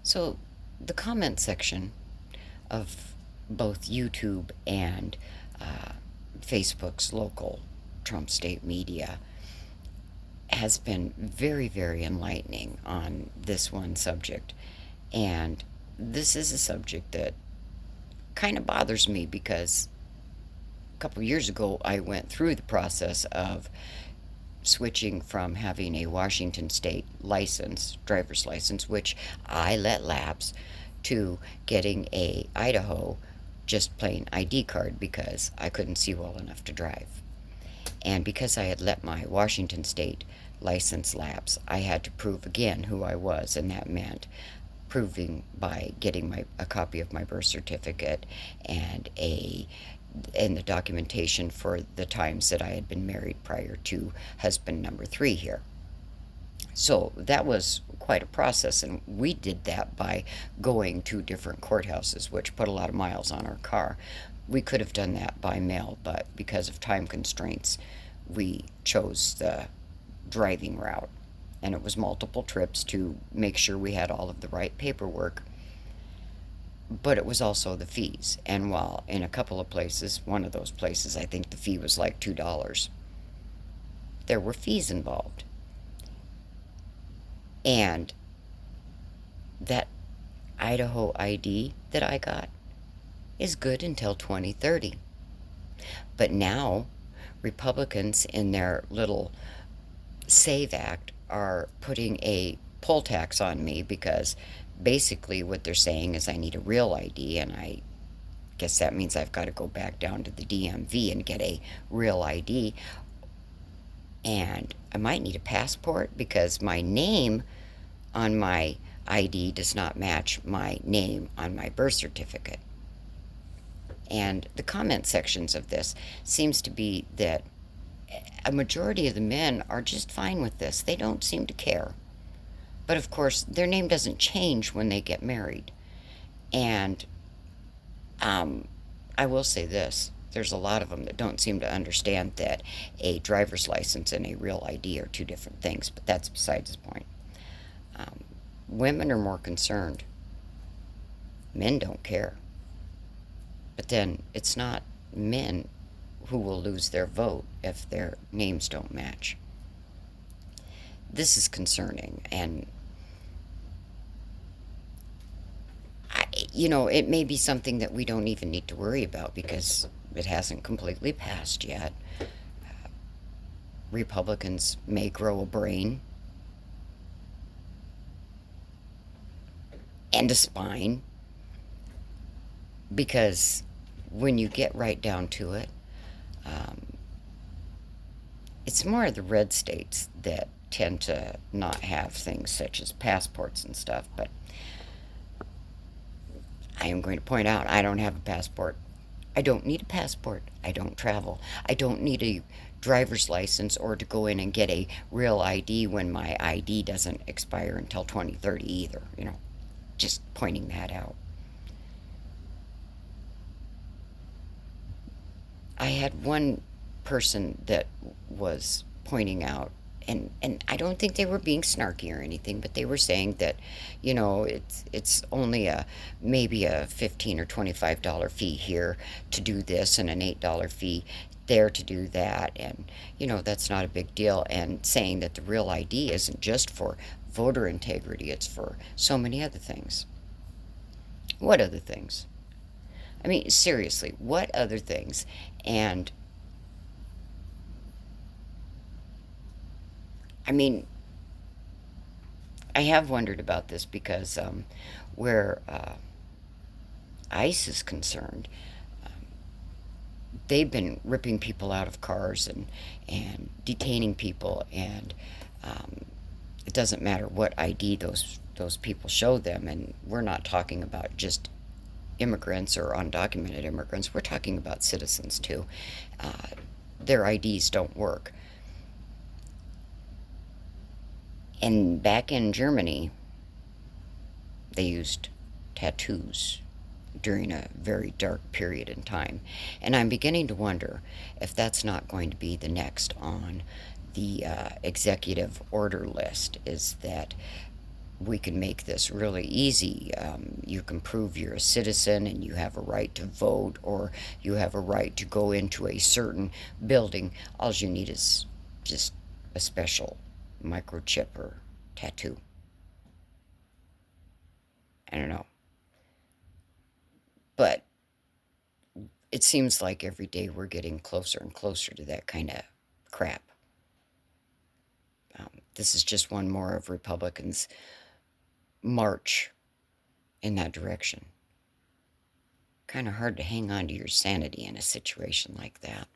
So, the comment section of both YouTube and uh, Facebook's local Trump state media has been very, very enlightening on this one subject. And this is a subject that kind of bothers me because a couple years ago I went through the process of switching from having a Washington state license, driver's license, which I let lapse, to getting a Idaho just plain ID card because I couldn't see well enough to drive. And because I had let my Washington state license lapse, I had to prove again who I was, and that meant proving by getting a copy of my birth certificate and the documentation for the times that I had been married prior to husband number 3 here. So that was quite a process, and we did that by going to different courthouses, which put a lot of miles on our car. We could have done that by mail, but because of time constraints, we chose the driving route. And it was multiple trips to make sure we had all of the right paperwork, but it was also the fees. And while in a couple of places, one of those places, I think the fee was like $2, there were fees involved. And that Idaho ID that I got is good until 2030. But now, Republicans in their little SAVE Act are putting a poll tax on me because basically what they're saying is I need a real ID, and I guess that means I've got to go back down to the DMV and get a real ID. And I might need a passport because my name on my ID does not match my name on my birth certificate. And the comment sections of this seems to be that a majority of the men are just fine with this. They don't seem to care. But of course, their name doesn't change when they get married. And I will say this, there's a lot of them that don't seem to understand that a driver's license and a real ID are two different things, but that's besides the point. Women are more concerned. Men don't care. But then it's not men who will lose their vote if their names don't match. This is concerning, and it may be something that we don't even need to worry about because it hasn't completely passed yet. Republicans may grow a brain and a spine because when you get right down to it, it's more of the red states that tend to not have things such as passports and stuff. But I am going to point out I don't have a passport. I don't need a passport. I don't travel. I don't need a driver's license or to go in and get a real ID when my ID doesn't expire until 2030 either. Just pointing that out. I had one person that was pointing out, and I don't think they were being snarky or anything, but they were saying that, it's only maybe a $15 or $25 fee here to do this and an $8 fee there to do that, and that's not a big deal, and saying that the real ID isn't just for voter integrity, it's for so many other things. What other things? I mean, seriously, what other things? And I mean, I have wondered about this because where ICE is concerned, they've been ripping people out of cars and detaining people, and it doesn't matter what ID those people show them, and we're not talking about just immigrants or undocumented immigrants. We're talking about citizens too. Their IDs don't work. And back in Germany, they used tattoos during a very dark period in time. And I'm beginning to wonder if that's not going to be the next on the executive order list, is that we can make this really easy. You can prove you're a citizen and you have a right to vote, or you have a right to go into a certain building. All you need is just a special microchip or tattoo. I don't know. But it seems like every day we're getting closer and closer to that kind of crap. This is just one more of Republicans' march in that direction. Kind of hard to hang on to your sanity in a situation like that.